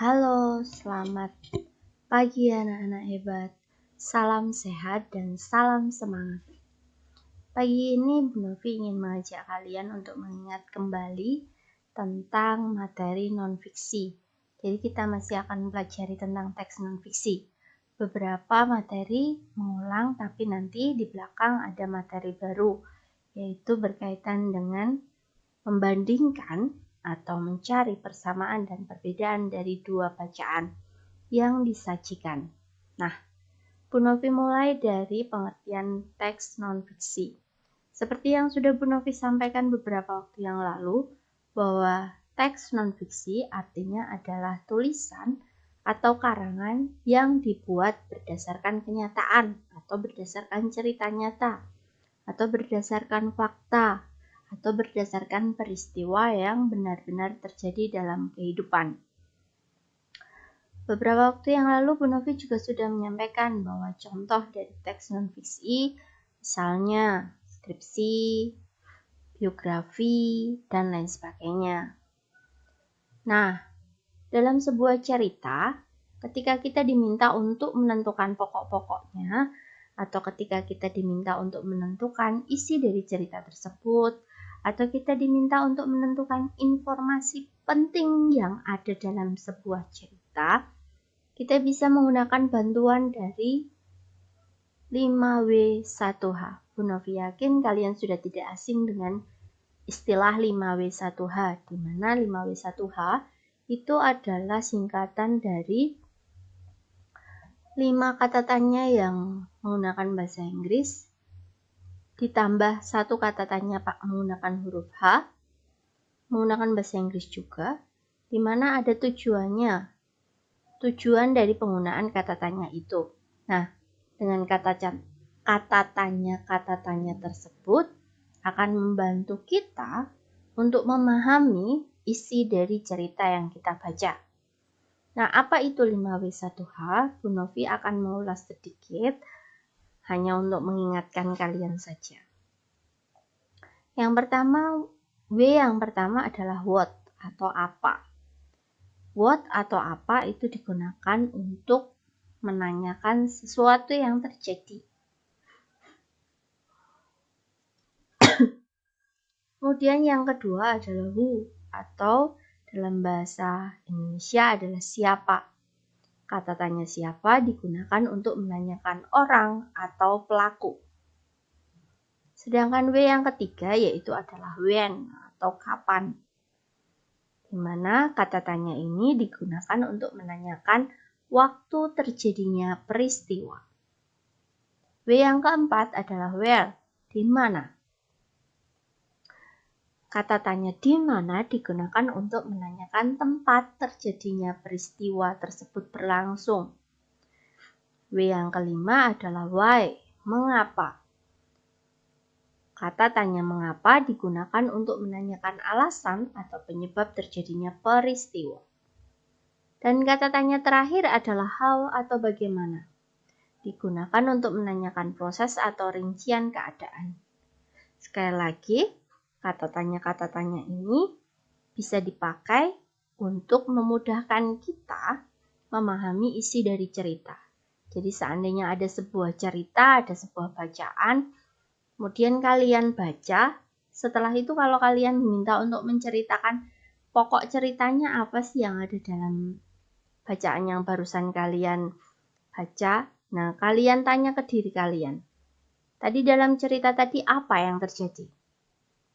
Halo, selamat pagi anak-anak hebat. Salam sehat dan salam semangat. Pagi ini Bu Novi ingin mengajak kalian untuk mengingat kembali tentang materi non-fiksi. Jadi kita masih akan mempelajari tentang teks non-fiksi. Beberapa materi mengulang, tapi nanti di belakang ada materi baru, yaitu berkaitan dengan membandingkan atau mencari persamaan dan perbedaan dari dua bacaan yang disajikan. Nah, Bu Novi mulai dari pengertian teks non-fiksi. Seperti yang sudah Bu Novi sampaikan beberapa waktu yang lalu, bahwa teks non-fiksi artinya adalah tulisan atau karangan yang dibuat berdasarkan kenyataan atau berdasarkan cerita nyata atau berdasarkan fakta atau berdasarkan peristiwa yang benar-benar terjadi dalam kehidupan. Beberapa waktu yang lalu Bu Novi juga sudah menyampaikan bahwa contoh dari teks non-fiksi misalnya skripsi, biografi, dan lain sebagainya. Nah, dalam sebuah cerita, ketika kita diminta untuk menentukan pokok-pokoknya atau ketika kita diminta untuk menentukan isi dari cerita tersebut, atau kita diminta untuk menentukan informasi penting yang ada dalam sebuah cerita, kita bisa menggunakan bantuan dari 5W1H. Bu Novi yakin kalian sudah tidak asing dengan istilah 5W1H, di mana 5W1H itu adalah singkatan dari 5 kata tanya yang menggunakan bahasa Inggris, ditambah 1 kata tanya menggunakan huruf H, menggunakan bahasa Inggris juga, di mana ada tujuan dari penggunaan kata tanya itu. Nah, dengan kata tanya tersebut akan membantu kita untuk memahami isi dari cerita yang kita baca. Nah, apa itu 5W1H? Bu Novi akan mengulas sedikit, hanya untuk mengingatkan kalian saja. Yang pertama, W yang pertama adalah what atau apa. What atau apa itu digunakan untuk menanyakan sesuatu yang terjadi. Kemudian yang kedua adalah who atau dalam bahasa Indonesia adalah siapa. Kata tanya siapa digunakan untuk menanyakan orang atau pelaku. Sedangkan W yang ketiga yaitu adalah when atau kapan. Di mana kata tanya ini digunakan untuk menanyakan waktu terjadinya peristiwa. W yang keempat adalah where, di mana. Kata tanya di mana digunakan untuk menanyakan tempat terjadinya peristiwa tersebut berlangsung. W yang kelima adalah why, mengapa. Kata tanya mengapa digunakan untuk menanyakan alasan atau penyebab terjadinya peristiwa. Dan kata tanya terakhir adalah how atau bagaimana. Digunakan untuk menanyakan proses atau rincian keadaan. Sekali lagi, kata tanya ini bisa dipakai untuk memudahkan kita memahami isi dari cerita. Jadi seandainya ada sebuah cerita, ada sebuah bacaan, kemudian kalian baca, setelah itu kalau kalian diminta untuk menceritakan pokok ceritanya apa sih yang ada dalam bacaan yang barusan kalian baca, nah kalian tanya ke diri kalian. Tadi dalam cerita tadi apa yang terjadi?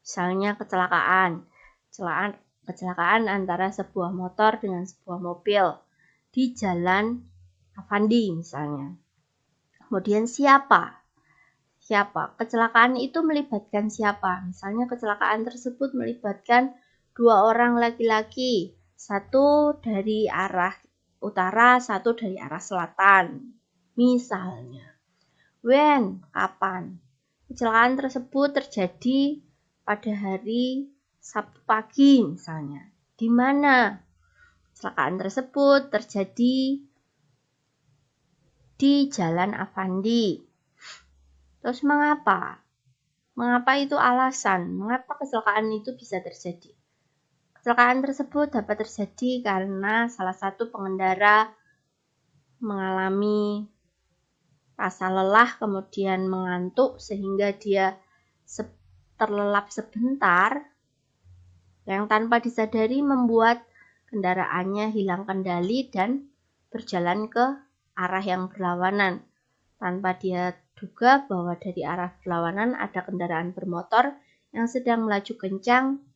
Misalnya kecelakaan antara sebuah motor dengan sebuah mobil di jalan Avandi misalnya. Kemudian siapa? Kecelakaan itu melibatkan siapa? Misalnya kecelakaan tersebut melibatkan 2 orang laki-laki, satu dari arah utara, satu dari arah selatan. Misalnya, when, kapan? Kecelakaan tersebut terjadi pada hari Sabtu pagi misalnya. Di mana? Kecelakaan tersebut terjadi di Jalan Avandi. Terus mengapa? Mengapa itu alasan? Mengapa kecelakaan itu bisa terjadi? Kecelakaan tersebut dapat terjadi karena salah satu pengendara mengalami rasa lelah, kemudian mengantuk sehingga dia terlelap sebentar, yang tanpa disadari membuat kendaraannya hilang kendali dan berjalan ke arah yang berlawanan. Tanpa dia duga bahwa dari arah berlawanan ada kendaraan bermotor yang sedang melaju kencang.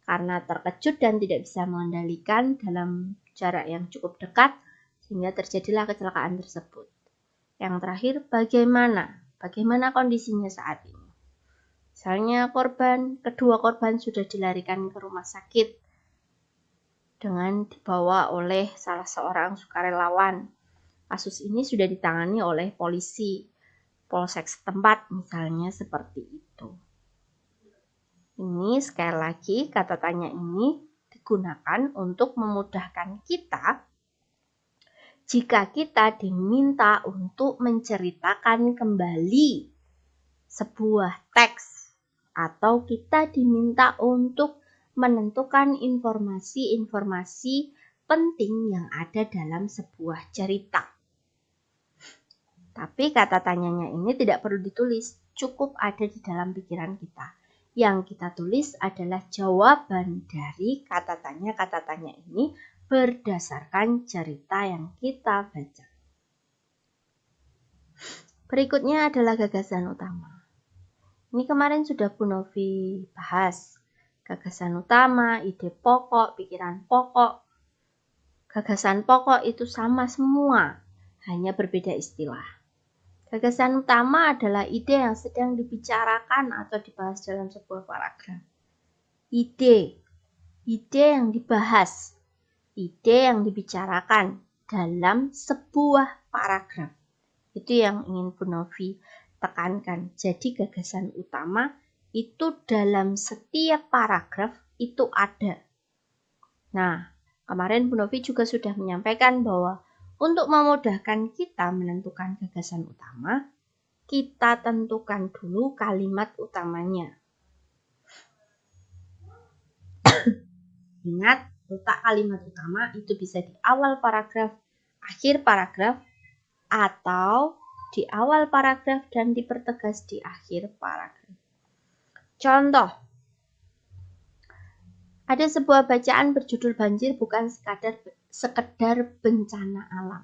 Karena terkejut dan tidak bisa mengendalikan dalam jarak yang cukup dekat, sehingga terjadilah kecelakaan tersebut. Yang terakhir, bagaimana kondisinya saat ini? Misalnya kedua korban sudah dilarikan ke rumah sakit dengan dibawa oleh salah seorang sukarelawan. Kasus ini sudah ditangani oleh polisi, polsek setempat misalnya seperti itu. Ini sekali lagi kata tanya ini digunakan untuk memudahkan kita jika kita diminta untuk menceritakan kembali sebuah teks atau kita diminta untuk menentukan informasi-informasi penting yang ada dalam sebuah cerita. Tapi kata tanyanya ini tidak perlu ditulis, cukup ada di dalam pikiran kita. Yang kita tulis adalah jawaban dari kata tanya ini berdasarkan cerita yang kita baca. Berikutnya adalah gagasan utama. Ini kemarin sudah Bu Novi bahas. Gagasan utama, ide pokok, pikiran pokok. Gagasan pokok itu sama semua, hanya berbeda istilah. Gagasan utama adalah ide yang sedang dibicarakan atau dibahas dalam sebuah paragraf. Ide yang dibahas, ide yang dibicarakan dalam sebuah paragraf. Itu yang ingin Bu Novi tekankan. Jadi gagasan utama itu dalam setiap paragraf itu ada. Nah, kemarin Bu Novi juga sudah menyampaikan bahwa untuk memudahkan kita menentukan gagasan utama, kita tentukan dulu kalimat utamanya. Ingat, letak kalimat utama itu bisa di awal paragraf, akhir paragraf, atau di awal paragraf dan dipertegas di akhir paragraf. Contoh, ada sebuah bacaan berjudul banjir bukan sekedar bencana alam.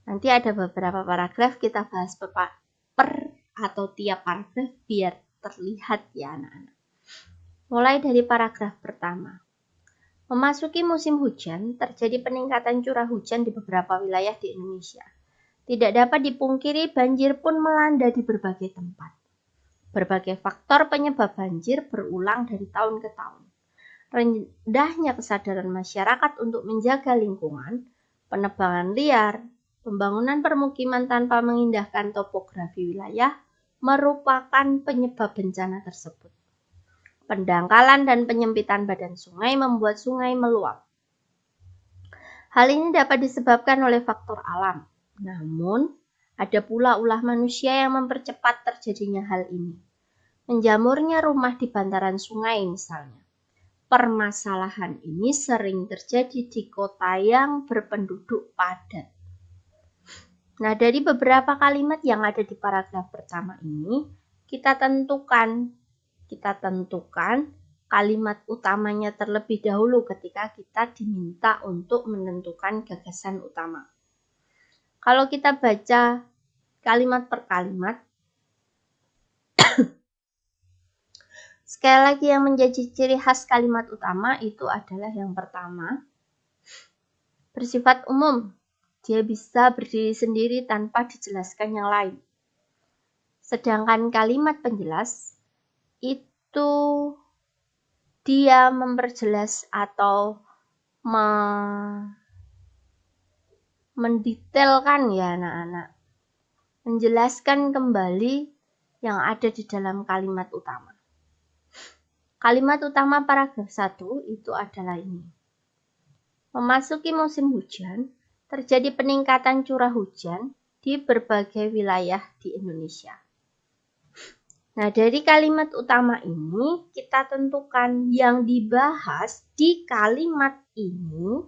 Nanti ada beberapa paragraf kita bahas per atau tiap paragraf biar terlihat ya anak-anak. Mulai dari paragraf pertama. Memasuki musim hujan, terjadi peningkatan curah hujan di beberapa wilayah di Indonesia. Tidak dapat dipungkiri banjir pun melanda di berbagai tempat. Berbagai faktor penyebab banjir berulang dari tahun ke tahun. Rendahnya kesadaran masyarakat untuk menjaga lingkungan, penebangan liar, pembangunan permukiman tanpa mengindahkan topografi wilayah merupakan penyebab bencana tersebut. Pendangkalan dan penyempitan badan sungai membuat sungai meluap. Hal ini dapat disebabkan oleh faktor alam. Namun, ada pula ulah manusia yang mempercepat terjadinya hal ini. Menjamurnya rumah di bantaran sungai misalnya. Permasalahan ini sering terjadi di kota yang berpenduduk padat. Nah, dari beberapa kalimat yang ada di paragraf pertama ini, kita tentukan kalimat utamanya terlebih dahulu ketika kita diminta untuk menentukan gagasan utama. Kalau kita baca kalimat per kalimat, sekali lagi yang menjadi ciri khas kalimat utama itu adalah yang pertama, bersifat umum. Dia bisa berdiri sendiri tanpa dijelaskan yang lain. Sedangkan kalimat penjelas itu dia memperjelas atau mendetailkan ya anak-anak. Menjelaskan kembali yang ada di dalam kalimat utama. Kalimat utama paragraf 1 itu adalah ini. Memasuki musim hujan, terjadi peningkatan curah hujan di berbagai wilayah di Indonesia. Nah, dari kalimat utama ini kita tentukan yang dibahas di kalimat ini.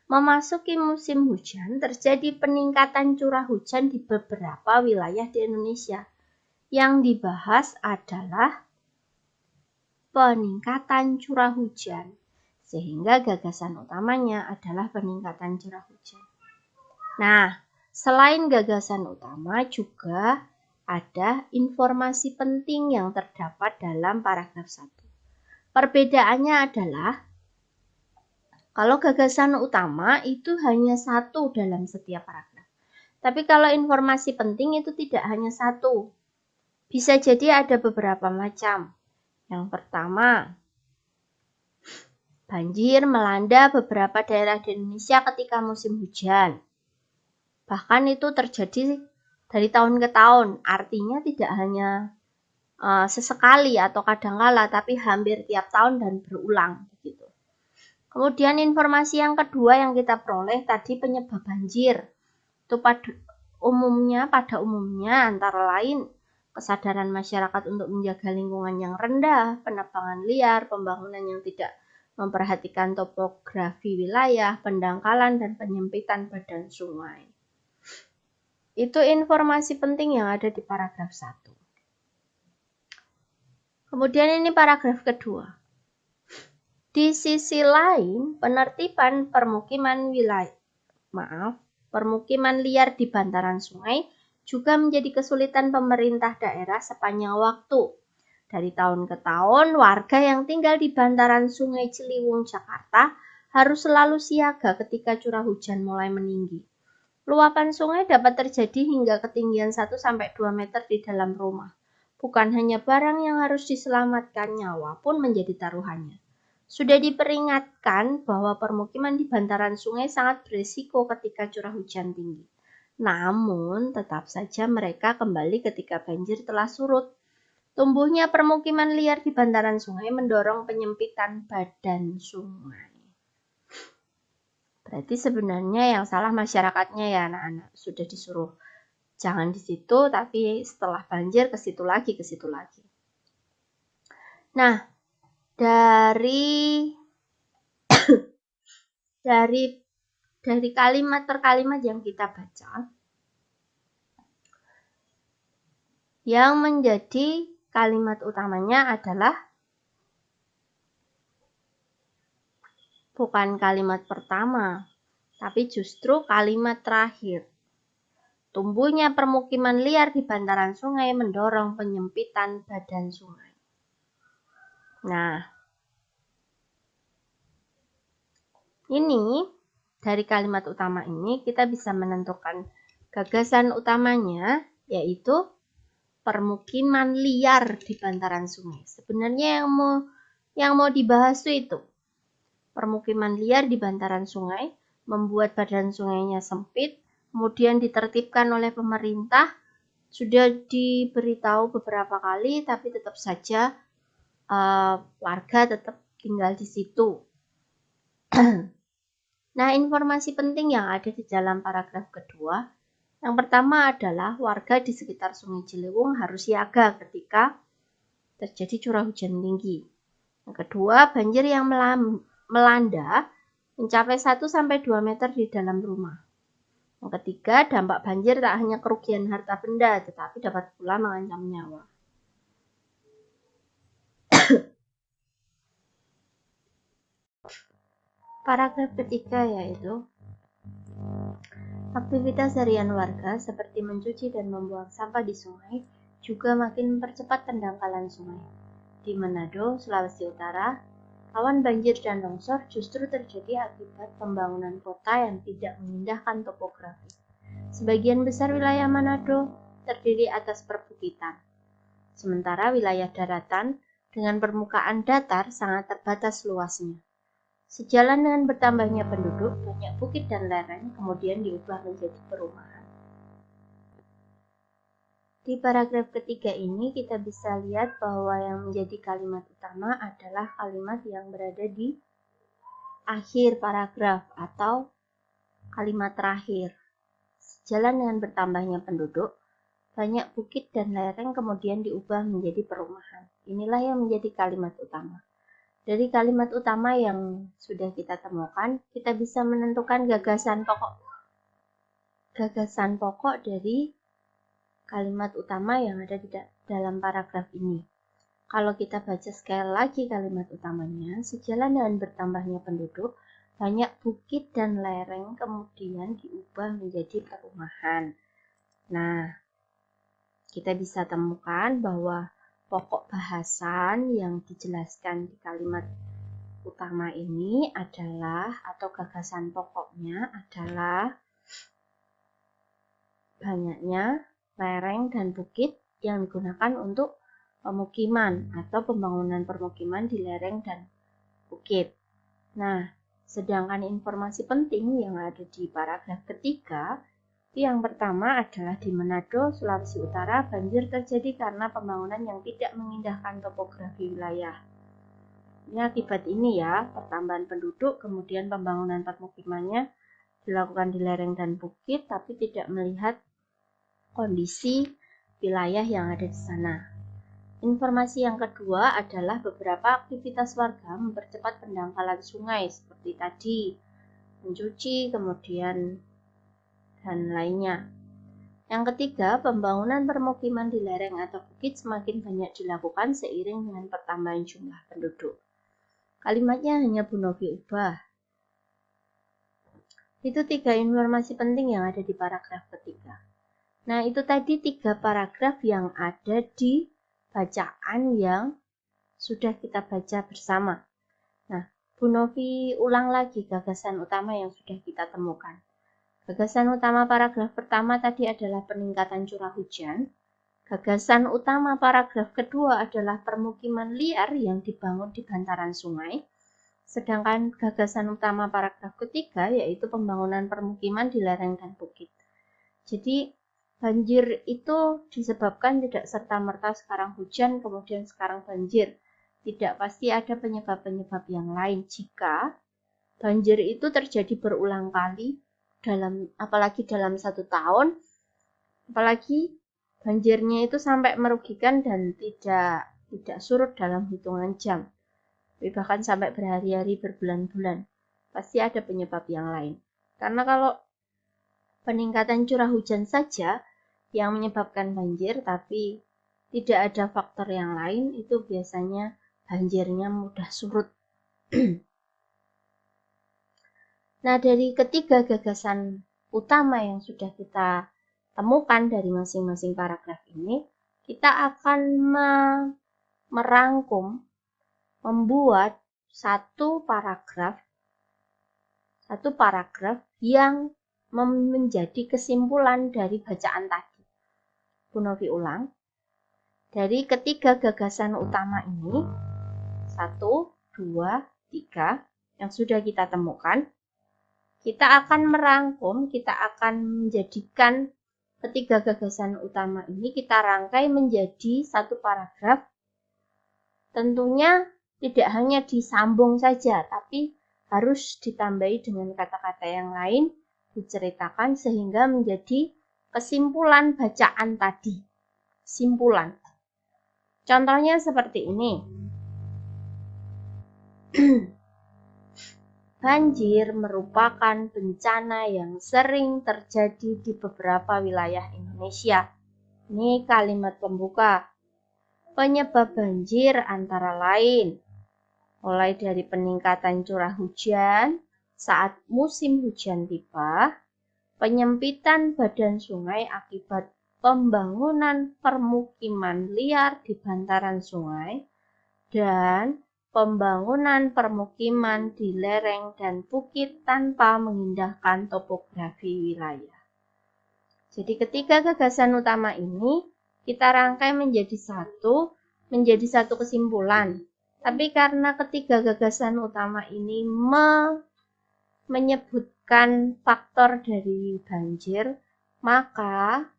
Memasuki musim hujan, terjadi peningkatan curah hujan di beberapa wilayah di Indonesia. Yang dibahas adalah peningkatan curah hujan, sehingga gagasan utamanya adalah peningkatan curah hujan. Nah, selain gagasan utama juga ada informasi penting yang terdapat dalam paragraf 1. Perbedaannya adalah kalau gagasan utama itu hanya satu dalam setiap paragraf. Tapi kalau informasi penting itu tidak hanya satu. Bisa jadi ada beberapa macam. Yang pertama, banjir melanda beberapa daerah di Indonesia ketika musim hujan. Bahkan itu terjadi dari tahun ke tahun. Artinya tidak hanya sesekali atau kadangkala, tapi hampir tiap tahun dan berulang begitu. Kemudian informasi yang kedua yang kita peroleh tadi penyebab banjir. Itu pada umumnya antara lain kesadaran masyarakat untuk menjaga lingkungan yang rendah, penebangan liar, pembangunan yang tidak memperhatikan topografi wilayah, pendangkalan dan penyempitan badan sungai. Itu informasi penting yang ada di paragraf 1. Kemudian ini paragraf kedua. Di sisi lain, penertiban permukiman liar di bantaran sungai juga menjadi kesulitan pemerintah daerah sepanjang waktu. Dari tahun ke tahun, warga yang tinggal di bantaran Sungai Ciliwung, Jakarta harus selalu siaga ketika curah hujan mulai meninggi. Luapan sungai dapat terjadi hingga ketinggian 1-2 meter di dalam rumah. Bukan hanya barang yang harus diselamatkan, nyawa pun menjadi taruhannya. Sudah diperingatkan bahwa permukiman di bantaran sungai sangat berisiko ketika curah hujan tinggi. Namun, tetap saja mereka kembali ketika banjir telah surut. Tumbuhnya permukiman liar di bantaran sungai mendorong penyempitan badan sungai. Berarti sebenarnya yang salah masyarakatnya ya anak-anak. Sudah disuruh jangan di situ, tapi setelah banjir ke situ lagi. Nah, dari kalimat per kalimat yang kita baca, yang menjadi kalimat utamanya adalah bukan kalimat pertama, tapi justru kalimat terakhir. Tumbuhnya permukiman liar di bantaran sungai mendorong penyempitan badan sungai. Nah, ini dari kalimat utama ini kita bisa menentukan gagasan utamanya, yaitu permukiman liar di bantaran sungai. Sebenarnya yang mau dibahas itu permukiman liar di bantaran sungai, membuat badan sungainya sempit, kemudian ditertibkan oleh pemerintah. Sudah diberitahu beberapa kali, tapi tetap saja warga tetap tinggal di situ. Nah, informasi penting yang ada di dalam paragraf kedua, yang pertama adalah warga di sekitar Sungai Ciliwung harus siaga ketika terjadi curah hujan tinggi. Yang kedua, banjir yang melanda mencapai 1-2 meter di dalam rumah. Yang ketiga, dampak banjir tak hanya kerugian harta benda, tetapi dapat pula mengancam nyawa. Paragraf ketiga yaitu aktivitas harian warga seperti mencuci dan membuang sampah di sungai juga makin mempercepat pendangkalan sungai. Di Manado, Sulawesi Utara, rawan banjir dan longsor justru terjadi akibat pembangunan kota yang tidak memindahkan topografi. Sebagian besar wilayah Manado terdiri atas perbukitan, sementara wilayah daratan dengan permukaan datar sangat terbatas luasnya. Sejalan dengan bertambahnya penduduk, banyak bukit dan lereng kemudian diubah menjadi perumahan. Di paragraf ketiga ini kita bisa lihat bahwa yang menjadi kalimat utama adalah kalimat yang berada di akhir paragraf atau kalimat terakhir. Sejalan dengan bertambahnya penduduk, banyak bukit dan lereng kemudian diubah menjadi perumahan. Inilah yang menjadi kalimat utama. Dari kalimat utama yang sudah kita temukan, kita bisa menentukan gagasan pokok dari kalimat utama yang ada di dalam paragraf ini. Kalau kita baca sekali lagi kalimat utamanya, sejalan dengan bertambahnya penduduk, banyak bukit dan lereng kemudian diubah menjadi perumahan. Nah, kita bisa temukan bahwa pokok bahasan yang dijelaskan di kalimat utama ini adalah, atau gagasan pokoknya adalah banyaknya lereng dan bukit yang digunakan untuk pemukiman atau pembangunan permukiman di lereng dan bukit. Nah, sedangkan informasi penting yang ada di paragraf ketiga, yang pertama adalah di Manado, Sulawesi Utara, banjir terjadi karena pembangunan yang tidak mengindahkan topografi wilayah. Ini akibat ini ya, pertambahan penduduk, kemudian pembangunan permukimannya dilakukan di lereng dan bukit, tapi tidak melihat kondisi wilayah yang ada di sana. Informasi yang kedua adalah beberapa aktivitas warga mempercepat pendangkalan sungai seperti tadi, mencuci, kemudian dan lainnya. Yang ketiga, pembangunan permukiman di lereng atau bukit semakin banyak dilakukan seiring dengan pertambahan jumlah penduduk. Kalimatnya hanya Bu Novi ubah. Itu 3 informasi penting yang ada di paragraf ketiga. Nah, itu tadi 3 paragraf yang ada di bacaan yang sudah kita baca bersama. Nah, Bu Novi ulang lagi gagasan utama yang sudah kita temukan. Gagasan utama paragraf pertama tadi adalah peningkatan curah hujan. Gagasan utama paragraf kedua adalah permukiman liar yang dibangun di bantaran sungai. Sedangkan gagasan utama paragraf ketiga yaitu pembangunan permukiman di lereng dan bukit. Jadi, banjir itu disebabkan tidak serta-merta sekarang hujan kemudian sekarang banjir. Tidak, pasti ada penyebab-penyebab yang lain. Jika banjir itu terjadi berulang kali, apalagi dalam 1 tahun, apalagi banjirnya itu sampai merugikan dan tidak surut dalam hitungan jam, bahkan sampai berhari-hari, berbulan-bulan, pasti ada penyebab yang lain. Karena kalau peningkatan curah hujan saja yang menyebabkan banjir, tapi tidak ada faktor yang lain, itu biasanya banjirnya mudah surut. Nah, dari ketiga gagasan utama yang sudah kita temukan dari masing-masing paragraf ini, kita akan merangkum, membuat satu paragraf yang menjadi kesimpulan dari bacaan tadi. Bu Novi ulang. Dari ketiga gagasan utama ini, 1, 2, 3, yang sudah kita temukan, kita akan merangkum, kita akan menjadikan ketiga gagasan utama ini kita rangkai menjadi satu paragraf. Tentunya tidak hanya disambung saja, tapi harus ditambahi dengan kata-kata yang lain, diceritakan sehingga menjadi kesimpulan bacaan tadi. Simpulan. Contohnya seperti ini. Banjir merupakan bencana yang sering terjadi di beberapa wilayah Indonesia. Ini kalimat pembuka. Penyebab banjir antara lain, mulai dari peningkatan curah hujan saat musim hujan tiba, penyempitan badan sungai akibat pembangunan permukiman liar di bantaran sungai, dan pembangunan permukiman di lereng dan bukit tanpa mengindahkan topografi wilayah. Jadi ketiga gagasan utama ini kita rangkai menjadi satu kesimpulan. Tapi karena ketiga gagasan utama ini menyebutkan faktor dari banjir, maka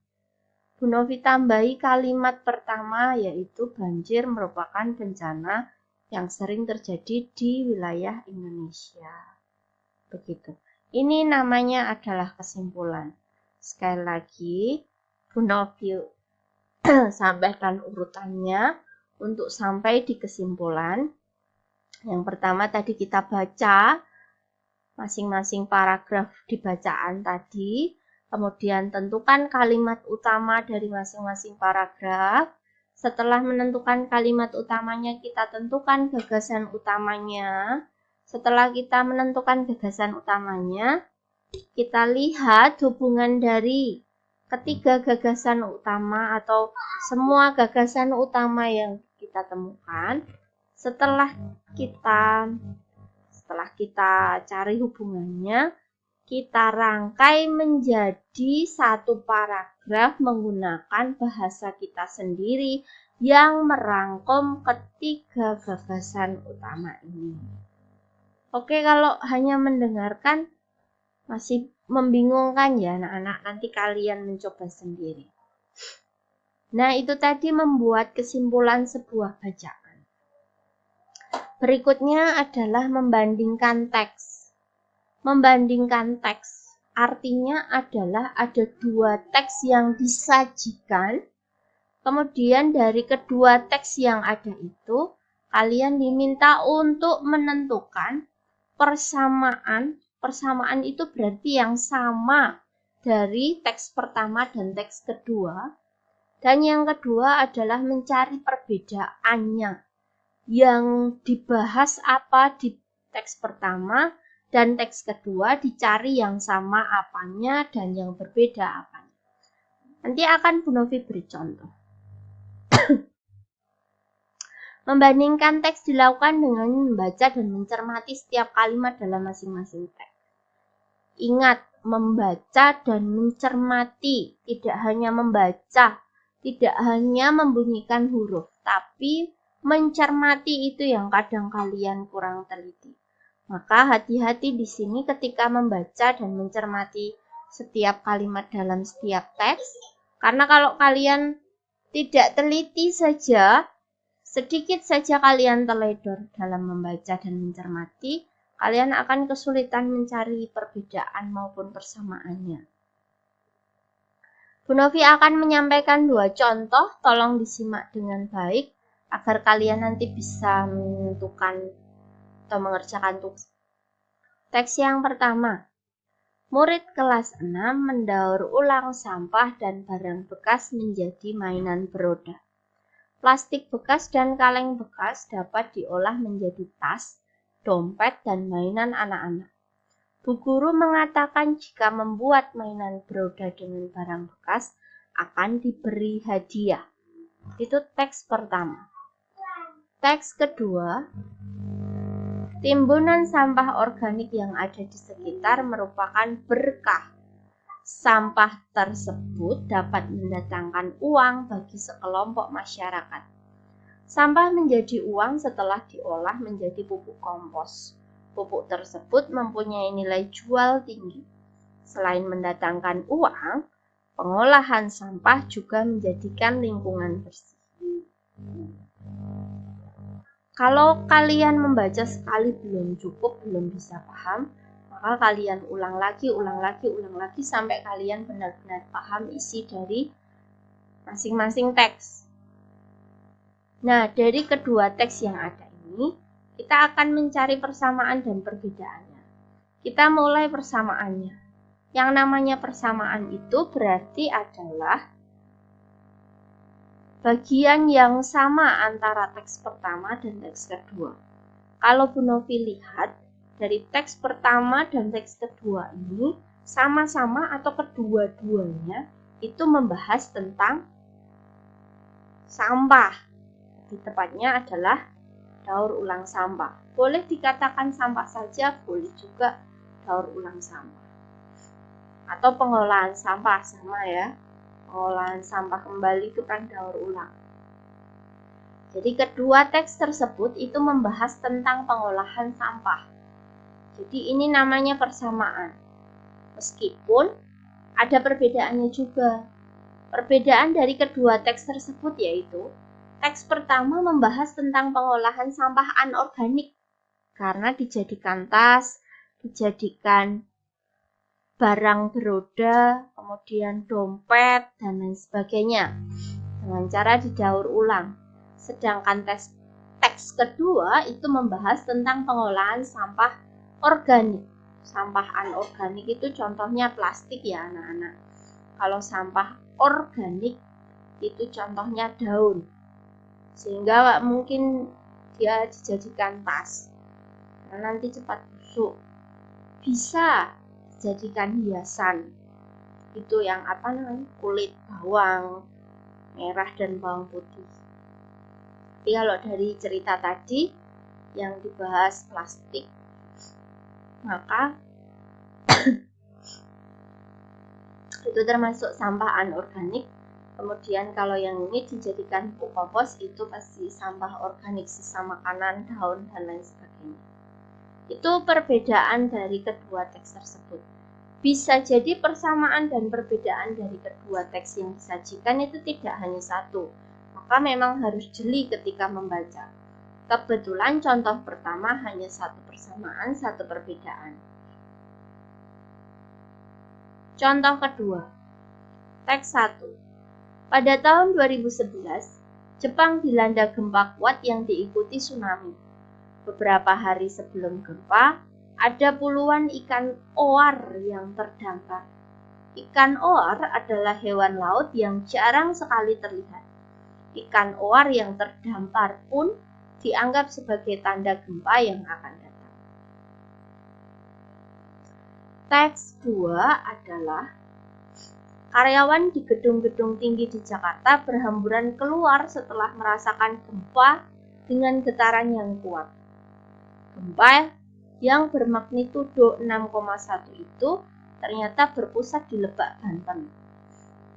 Bu Novi tambahi kalimat pertama yaitu banjir merupakan bencana yang sering terjadi di wilayah Indonesia. Begitu. Ini namanya adalah kesimpulan. Sekali lagi, Bu Novi sampaikan urutannya untuk sampai di kesimpulan. Yang pertama tadi kita baca masing-masing paragraf di bacaan tadi, kemudian tentukan kalimat utama dari masing-masing paragraf. Setelah menentukan kalimat utamanya, kita tentukan gagasan utamanya. Setelah kita menentukan gagasan utamanya, kita lihat hubungan dari ketiga gagasan utama atau semua gagasan utama yang kita temukan. Setelah kita cari hubungannya, kita rangkai menjadi satu paragraf menggunakan bahasa kita sendiri yang merangkum ketiga gagasan utama ini. Oke, kalau hanya mendengarkan masih membingungkan ya anak-anak, nanti kalian mencoba sendiri. Nah, itu tadi membuat kesimpulan sebuah bacaan. Berikutnya adalah membandingkan teks. Membandingkan teks artinya adalah ada dua teks yang disajikan, kemudian dari kedua teks yang ada itu, kalian diminta untuk menentukan persamaan. Persamaan itu berarti yang sama dari teks pertama dan teks kedua. Dan yang kedua adalah mencari perbedaannya. Yang dibahas apa di teks pertama dan teks kedua, dicari yang sama apanya dan yang berbeda apanya. Nanti akan Bu Novi beri contoh. Membandingkan teks dilakukan dengan membaca dan mencermati setiap kalimat dalam masing-masing teks. Ingat, membaca dan mencermati, tidak hanya membaca, tidak hanya membunyikan huruf, tapi mencermati itu yang kadang kalian kurang teliti. Maka hati-hati di sini ketika membaca dan mencermati setiap kalimat dalam setiap teks. Karena kalau kalian tidak teliti saja, sedikit saja kalian teledor dalam membaca dan mencermati, kalian akan kesulitan mencari perbedaan maupun persamaannya. Bu Novi akan menyampaikan dua contoh, tolong disimak dengan baik agar kalian nanti bisa menentukan atau mengerjakan tugas. Teks yang pertama, murid kelas 6 mendaur ulang sampah dan barang bekas menjadi mainan beroda. Plastik bekas dan kaleng bekas dapat diolah menjadi tas, dompet, dan mainan anak-anak. Bu guru mengatakan jika membuat mainan beroda dengan barang bekas akan diberi hadiah. Itu teks pertama. Teks kedua, timbunan sampah organik yang ada di sekitar merupakan berkah. Sampah tersebut dapat mendatangkan uang bagi sekelompok masyarakat. Sampah menjadi uang setelah diolah menjadi pupuk kompos. Pupuk tersebut mempunyai nilai jual tinggi. Selain mendatangkan uang, pengolahan sampah juga menjadikan lingkungan bersih. Kalau kalian membaca sekali belum cukup, belum bisa paham, maka kalian ulang lagi sampai kalian benar-benar paham isi dari masing-masing teks. Nah, dari kedua teks yang ada ini, kita akan mencari persamaan dan perbedaannya. Kita mulai persamaannya. Yang namanya persamaan itu berarti adalah bagian yang sama antara teks pertama dan teks kedua. Kalau Bu Novi lihat, dari teks pertama dan teks kedua ini sama-sama atau kedua-duanya itu membahas tentang sampah. Lebih tepatnya adalah daur ulang sampah. Boleh dikatakan sampah saja, boleh juga daur ulang sampah. Atau pengolahan sampah, sama ya. Pengolahan sampah kembali itu kan daur ulang. Jadi kedua teks tersebut itu membahas tentang pengolahan sampah. Jadi ini namanya persamaan. Meskipun ada perbedaannya juga. Perbedaan dari kedua teks tersebut yaitu teks pertama membahas tentang pengolahan sampah anorganik karena dijadikan tas, dijadikan barang beroda, kemudian dompet, dan lain sebagainya. dengan cara didaur ulang. Sedangkan teks kedua itu membahas tentang pengolahan sampah organik. Sampah anorganik itu contohnya plastik ya anak-anak. Kalau sampah organik itu contohnya daun. Sehingga mungkin dia dijadikan tas. Karena nanti cepat busuk. Bisa dijadikan hiasan. Itu yang kulit bawang merah dan bawang putih. Tapi kalau dari cerita tadi yang dibahas plastik, maka itu termasuk sampah anorganik. Kemudian kalau yang ini dijadikan pupuk kompos, itu pasti sampah organik, sisa makanan, daun, dan lain sebagainya. Itu perbedaan dari kedua teks tersebut. Bisa jadi persamaan dan perbedaan dari kedua teks yang disajikan itu tidak hanya satu, maka memang harus jeli ketika membaca. Kebetulan contoh pertama hanya satu persamaan, satu perbedaan. Contoh kedua, teks 1. Pada tahun 2011, Jepang dilanda gempa kuat yang diikuti tsunami. Beberapa hari sebelum gempa, ada puluhan ikan oar yang terdampar. Ikan oar adalah hewan laut yang jarang sekali terlihat. Ikan oar yang terdampar pun dianggap sebagai tanda gempa yang akan datang. Teks 2 adalah karyawan di gedung-gedung tinggi di Jakarta berhamburan keluar setelah merasakan gempa dengan getaran yang kuat. Gempa yang bermagnitudo 6,1 itu ternyata berpusat di Lebak, Banten.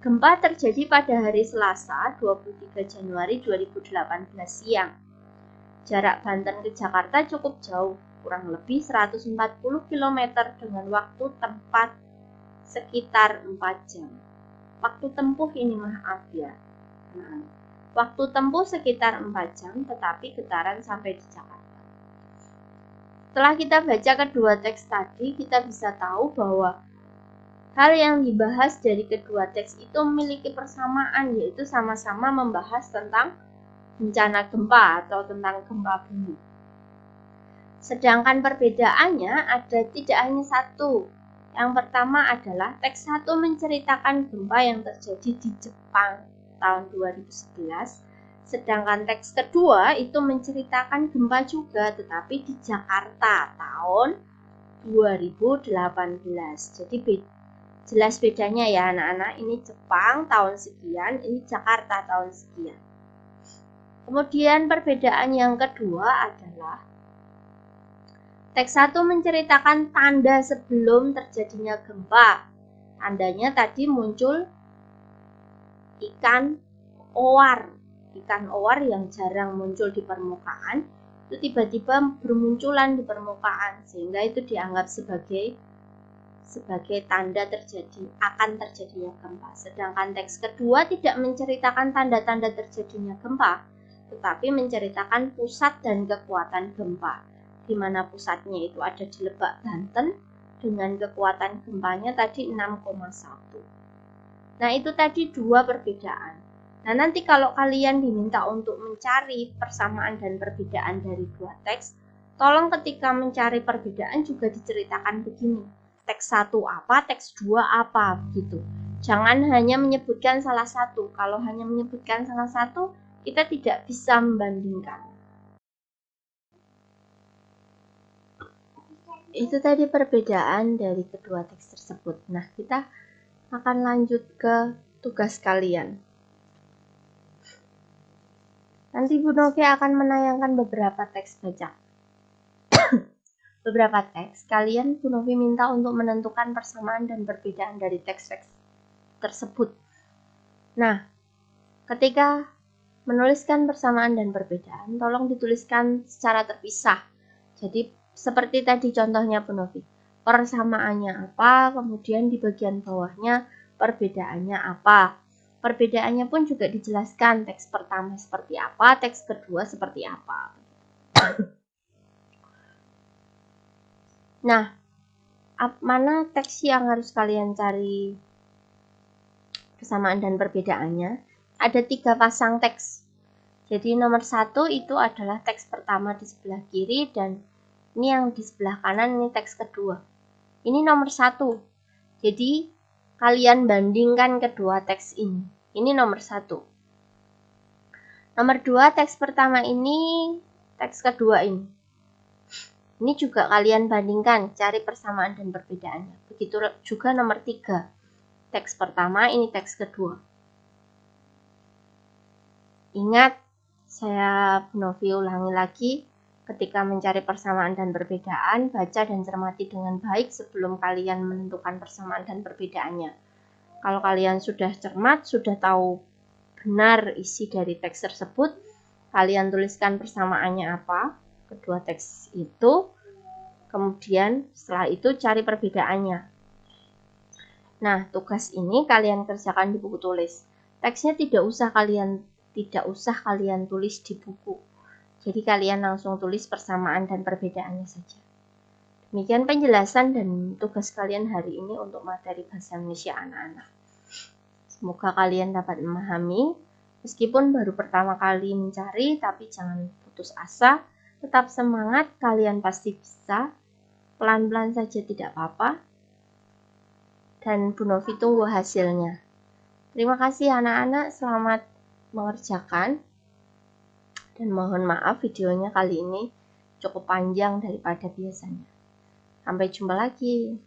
Gempa terjadi pada hari Selasa, 23 Januari 2018 siang. Jarak Banten ke Jakarta cukup jauh, kurang lebih 140 km dengan waktu tempat sekitar 4 jam. Waktu tempuh ini maaf ya. Waktu tempuh sekitar 4 jam, tetapi getaran sampai di Jakarta. Setelah kita baca kedua teks tadi, kita bisa tahu bahwa hal yang dibahas dari kedua teks itu memiliki persamaan, yaitu sama-sama membahas tentang bencana gempa atau tentang gempa bumi. Sedangkan perbedaannya ada tidak hanya satu. Yang pertama adalah teks 1 menceritakan gempa yang terjadi di Jepang tahun 2011. Sedangkan teks kedua itu menceritakan gempa juga, tetapi di Jakarta tahun 2018. Jadi jelas bedanya ya anak-anak, ini Jepang tahun sekian, ini Jakarta tahun sekian. Kemudian perbedaan yang kedua adalah teks 1 menceritakan tanda sebelum terjadinya gempa. Tandanya tadi muncul ikan oar. Ikan oar yang jarang muncul di permukaan itu tiba-tiba bermunculan di permukaan, sehingga itu dianggap sebagai tanda akan terjadinya gempa. Sedangkan teks kedua tidak menceritakan tanda-tanda terjadinya gempa, tetapi menceritakan pusat dan kekuatan gempa, di mana pusatnya itu ada di Lebak, Banten, dengan kekuatan gempanya tadi 6,1. Nah, itu tadi dua perbedaan. Nah, nanti kalau kalian diminta untuk mencari persamaan dan perbedaan dari dua teks, tolong ketika mencari perbedaan juga diceritakan begini. Teks 1 apa, teks 2 apa, begitu. Jangan hanya menyebutkan salah satu. Kalau hanya menyebutkan salah satu, kita tidak bisa membandingkan. Itu tadi perbedaan dari kedua teks tersebut. Nah, kita akan lanjut ke tugas kalian. Nanti Bu Novi akan menayangkan beberapa teks baca. Beberapa teks, kalian Bu Novi minta untuk menentukan persamaan dan perbedaan dari teks-teks tersebut. Nah, ketika menuliskan persamaan dan perbedaan, tolong dituliskan secara terpisah. Jadi, seperti tadi contohnya Bu Novi. Persamaannya apa, kemudian di bagian bawahnya perbedaannya apa. Perbedaannya pun juga dijelaskan, teks pertama seperti apa, teks kedua seperti apa. Nah, mana teks yang harus kalian cari persamaan dan perbedaannya? ada 3 pasang teks. Jadi nomor 1 itu adalah teks pertama di sebelah kiri, dan ini yang di sebelah kanan ini teks kedua. Ini nomor 1. Jadi kalian bandingkan kedua teks ini. Ini nomor 1. Nomor 2, teks pertama ini, teks kedua ini. Ini juga kalian bandingkan, cari persamaan dan perbedaannya. Begitu juga nomor 3. Teks pertama, ini teks kedua. Ingat, saya Bu Novi ulangi lagi, ketika mencari persamaan dan perbedaan, baca dan cermati dengan baik sebelum kalian menentukan persamaan dan perbedaannya. Kalau kalian sudah cermat, sudah tahu benar isi dari teks tersebut, kalian tuliskan persamaannya apa, kedua teks itu, kemudian setelah itu cari perbedaannya. Nah, tugas ini kalian kerjakan di buku tulis. Teksnya tidak usah kalian tulis di buku. Jadi kalian langsung tulis persamaan dan perbedaannya saja. Demikian penjelasan dan tugas kalian hari ini untuk materi bahasa Indonesia anak-anak. Semoga kalian dapat memahami. Meskipun baru pertama kali mencari, tapi jangan putus asa. Tetap semangat, kalian pasti bisa. Pelan-pelan saja tidak apa-apa. Dan Bu Novi tunggu hasilnya. Terima kasih anak-anak, selamat mengerjakan. Dan mohon maaf videonya kali ini cukup panjang daripada biasanya. Sampai jumpa lagi.